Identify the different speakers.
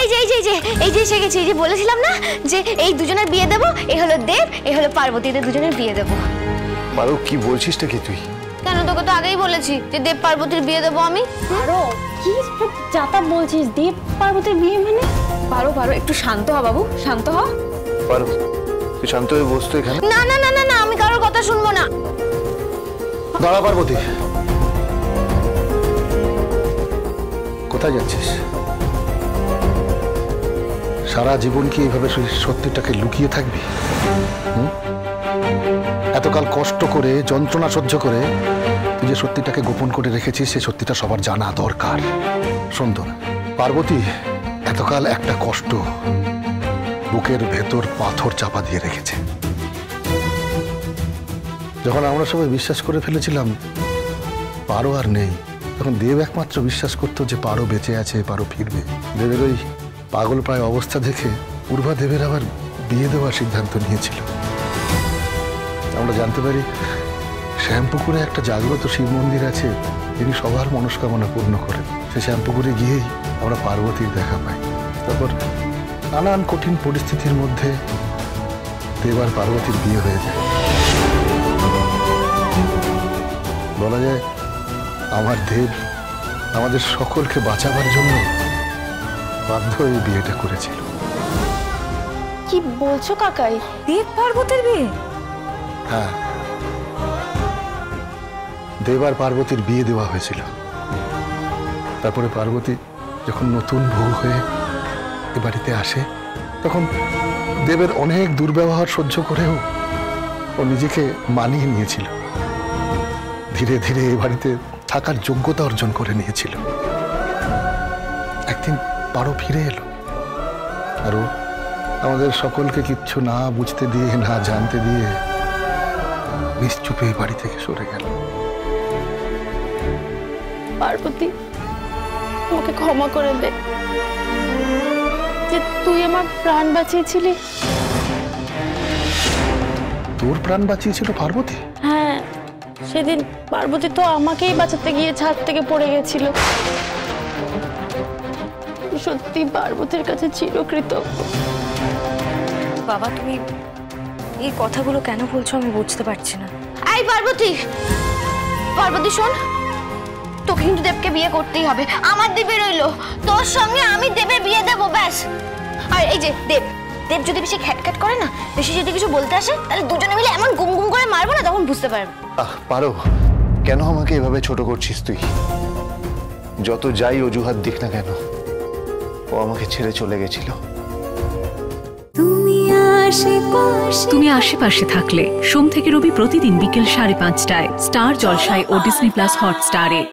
Speaker 1: এই যে এসে গেছি। এই যে বলেছিলাম না যে এই দুজনের বিয়ে দেবো, এই হলো দেব, এই হলো পার্বতী, এদের দুজনের বিয়ে দেবো।
Speaker 2: পারো কি বলছিসটা কি তুই?
Speaker 1: কেন, তোকে তো আগেই বলেছি যে দেব পার্বতীর বিয়ে দেবো আমি।
Speaker 3: পারো কি যাতা বলছিস? দেব পার্বতীর বিয়ে মানে?
Speaker 4: পারো পারো, একটু শান্ত হ বাবু, শান্ত হ।
Speaker 2: পারো তুই শান্ত হয়ে বসতো এখানে।
Speaker 1: না না না না না, আমি কারোর কথা শুনবো না।
Speaker 2: দাঁড়া পার্বতী, কোথায় যাচ্ছিস? সারা জীবন কি এইভাবে সত্যিটাকে লুকিয়ে থাকবি? এতকাল কষ্ট করে যন্ত্রণা সহ্য করে তুই যে সত্যিটাকে গোপন করে রেখেছিস, সে সত্যিটা সবার জানা দরকার। সুন্দর পার্বতী এতকাল একটা কষ্ট বুকের ভেতর পাথর চাপা দিয়ে রেখেছে। যখন আমরা সবাই বিশ্বাস করে ফেলেছিলাম পারো আর নেই, তখন দেব একমাত্র বিশ্বাস করতো যে পারো বেঁচে আছে, পারো ফিরবে। দেবের ওই পাগল প্রায় অবস্থা দেখে পূর্বা দেবের আবার বিয়ে দেওয়ার সিদ্ধান্ত নিয়েছিল। আমরা জানতে পারি শ্যামপুকুরে একটা জাগ্রত শিব মন্দির আছে, যিনি সবার মনস্কামনা পূর্ণ করেন। সে শ্যামপুকুরে গিয়েই আমরা পার্বতীর দেখা পাই। তারপর নানান কঠিন পরিস্থিতির মধ্যে দেব আর পার্বতীর বিয়ে হয়ে যায়। বলা যায় আমার দেব আমাদের সকলকে বাঁচাবার জন্য বাধ্য হয়ে বিয়েটা করেছিল।
Speaker 3: কি বলছো কাকাই?
Speaker 4: দেব পার্বতীর বিয়ে?
Speaker 2: হ্যাঁ, দেব আর পার্বতীর বিয়ে দেওয়া হয়েছিল। তারপরে পার্বতী যখন নতুন বউ হয়ে এ বাড়িতে আসে, তখন দেবের অনেক দুর্ব্যবহার সহ্য করেও ও নিজেকে মানিয়ে নিয়েছিল। ধীরে ধীরে এ বাড়িতে থাকার যোগ্যতা অর্জন করে নিয়েছিল। একদিন পারো ফিরে এলো, আর ও আমাদের সকলকে কিচ্ছু না বুঝতে দিয়ে, না জানতে দিয়ে নিশ্চুপে বাড়ি থেকে সরে গেল।
Speaker 3: পার্বতী, আমাকে ক্ষমা করে দে যে তুই আমার প্রাণ বাঁচিয়েছিলি।
Speaker 2: তোর প্রাণ বাঁচিয়েছিল পার্বতী?
Speaker 3: হ্যাঁ, সেদিন পার্বতী তো আমাকেই বাঁচাতে গিয়ে ছাদ থেকে পড়ে গেছিল। সত্যি পার্বতীর কাছে চিরকৃতজ্ঞ।
Speaker 4: বাবা তুমি এই কথাগুলো কেন বলছো আমি বুঝতে পারছি না।
Speaker 1: এই পার্বতী, পার্বতী শোন, তোকে কিন্তু দেবকে বিয়ে করতেই হবে। আমার দেবে রইলো, তোর সঙ্গে আমি দেবের বিয়ে দেবো, ব্যাস। আর এই যে দেব যদি বেশি খ্যাটখ্যাট করে না, বেশি যদি কিছু বলতে আসে, তাহলে দুজনে মিলে এমন গুম গুম করে মারবো না, তখন বুঝতে পারবে।
Speaker 2: পারো, কেন আমাকে এভাবে ছোট করছিস তুই? যত যাই অজুহাত দিক না কেন, ও আমাকে ছেড়ে চলে গেছিল।
Speaker 5: তুমি আশেপাশে থাকলে সোম থেকে রবি প্রতিদিন বিকেল 5:30টায় স্টার জলসায় ও ডিজনি প্লাস হটস্টারে।